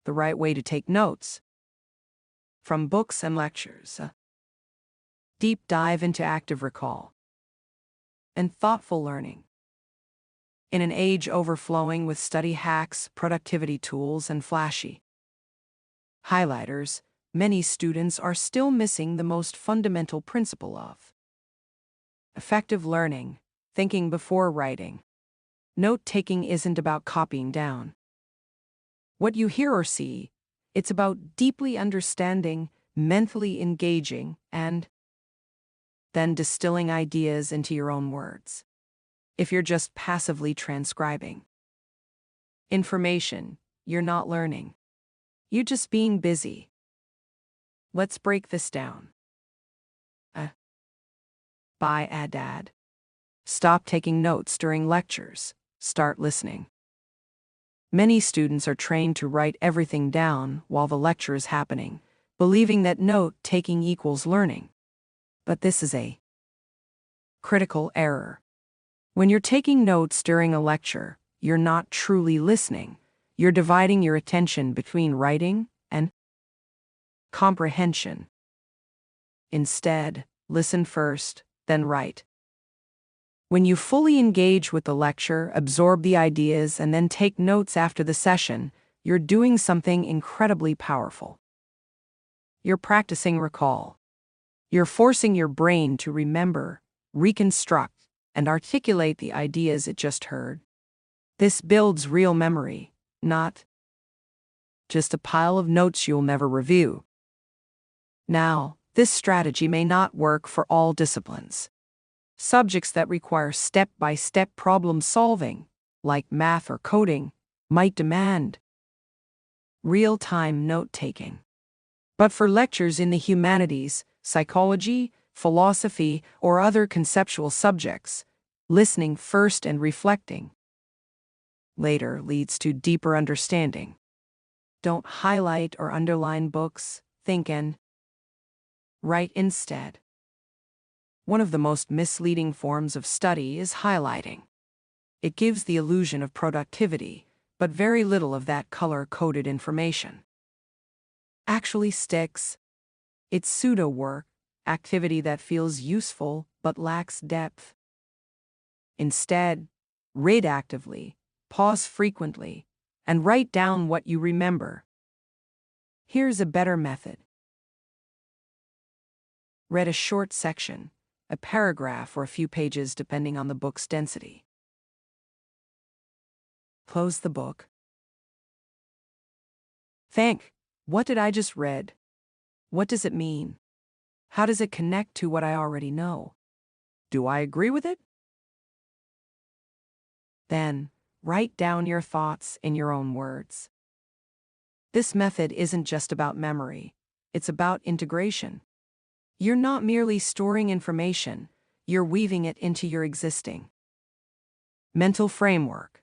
the right way to take notes. From books and lectures, deep dive into active recall and thoughtful learning. In an age overflowing with study hacks, productivity tools, and flashy highlighters, many students are still missing the most fundamental principle of effective learning, thinking before writing. Note-taking isn't about copying down what you hear or see. It's about deeply understanding, mentally engaging, and then distilling ideas into your own words. If you're just passively transcribing information, you're not learning. You're just being busy. Let's break this down. By Adad. Stop taking notes during lectures. Start listening. Many students are trained to write everything down while the lecture is happening, believing that note-taking equals learning. But this is a critical error. When you're taking notes during a lecture, you're not truly listening. You're dividing your attention between writing and comprehension. Instead, listen first, then write. When you fully engage with the lecture, absorb the ideas, and then take notes after the session, you're doing something incredibly powerful. You're practicing recall. You're forcing your brain to remember, reconstruct, and articulate the ideas it just heard. This builds real memory, not just a pile of notes you'll never review. Now, this strategy may not work for all disciplines. Subjects that require step-by-step problem solving, like math or coding, might demand real-time note-taking. But for lectures in the humanities, psychology, philosophy, or other conceptual subjects, listening first and reflecting later leads to deeper understanding. Don't highlight or underline books, think and write instead. One of the most misleading forms of study is highlighting. It gives the illusion of productivity, but very little of that color-coded information actually sticks. It's pseudo-work, activity that feels useful but lacks depth. Instead, read actively, pause frequently, and write down what you remember. Here's a better method. Read a short section, a paragraph or a few pages depending on the book's density. Close the book. Think, what did I just read? What does it mean? How does it connect to what I already know? Do I agree with it? Then, write down your thoughts in your own words. This method isn't just about memory, it's about integration. You're not merely storing information, you're weaving it into your existing mental framework.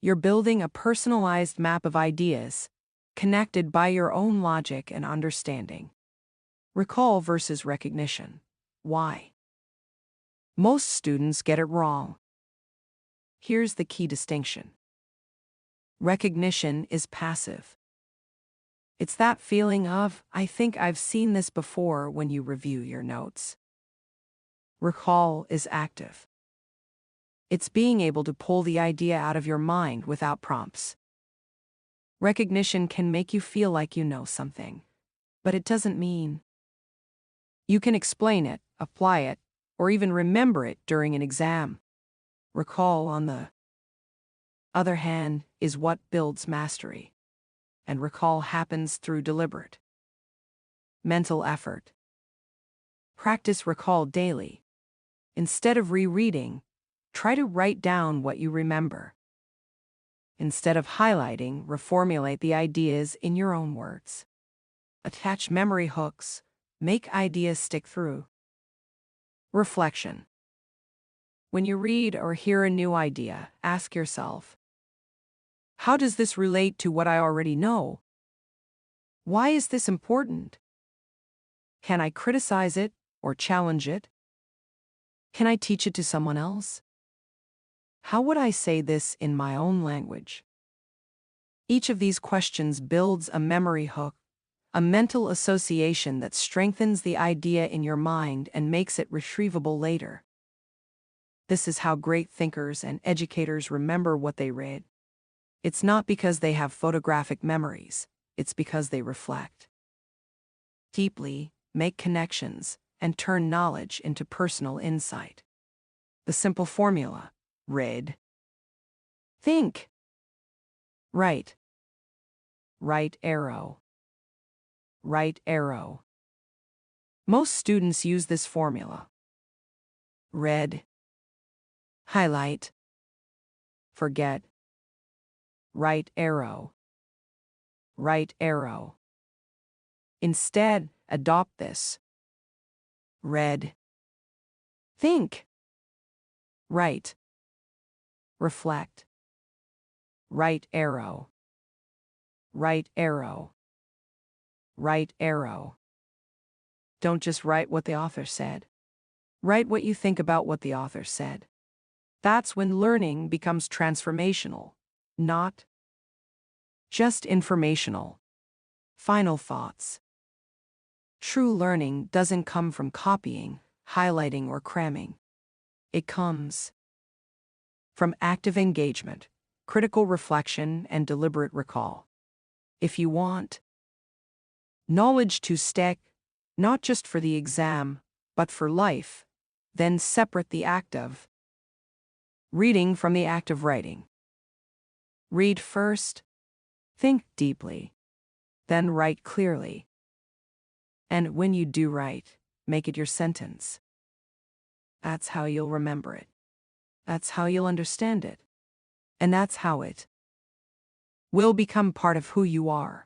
You're building a personalized map of ideas, connected by your own logic and understanding. Recall versus recognition. Why? Most students get it wrong. Here's the key distinction. Recognition is passive. It's that feeling of, I think I've seen this before when you review your notes. Recall is active. It's being able to pull the idea out of your mind without prompts. Recognition can make you feel like you know something, but it doesn't mean you can explain it, apply it, or even remember it during an exam. Recall, on the other hand, is what builds mastery. And recall happens through deliberate mental effort. Practice recall daily. Instead of rereading, try to write down what you remember. Instead of highlighting, reformulate the ideas in your own words. Attach memory hooks, make ideas stick through. Reflection. When you read or hear a new idea, ask yourself, how does this relate to what I already know? Why is this important? Can I criticize it or challenge it? Can I teach it to someone else? How would I say this in my own language? Each of these questions builds a memory hook, a mental association that strengthens the idea in your mind and makes it retrievable later. This is how great thinkers and educators remember what they read. It's not because they have photographic memories, it's because they reflect deeply, make connections, and turn knowledge into personal insight. The simple formula: read, think, write. Right arrow. Right arrow. Most students use this formula. Read, highlight, forget. Right arrow. Right arrow. Instead, adopt this. Read, think, write, reflect. Right arrow. Right arrow. Right arrow. Don't just write what the author said. Write what you think about what the author said. That's when learning becomes transformational, not just informational. Final thoughts. True learning doesn't come from copying, highlighting, or cramming. It comes from active engagement, critical reflection, and deliberate recall. If you want knowledge to stick, not just for the exam, but for life, then separate the act of reading from the act of writing. Read first, think deeply, then write clearly. And when you do write, make it your sentence. That's how you'll remember it. That's how you'll understand it. And that's how it will become part of who you are.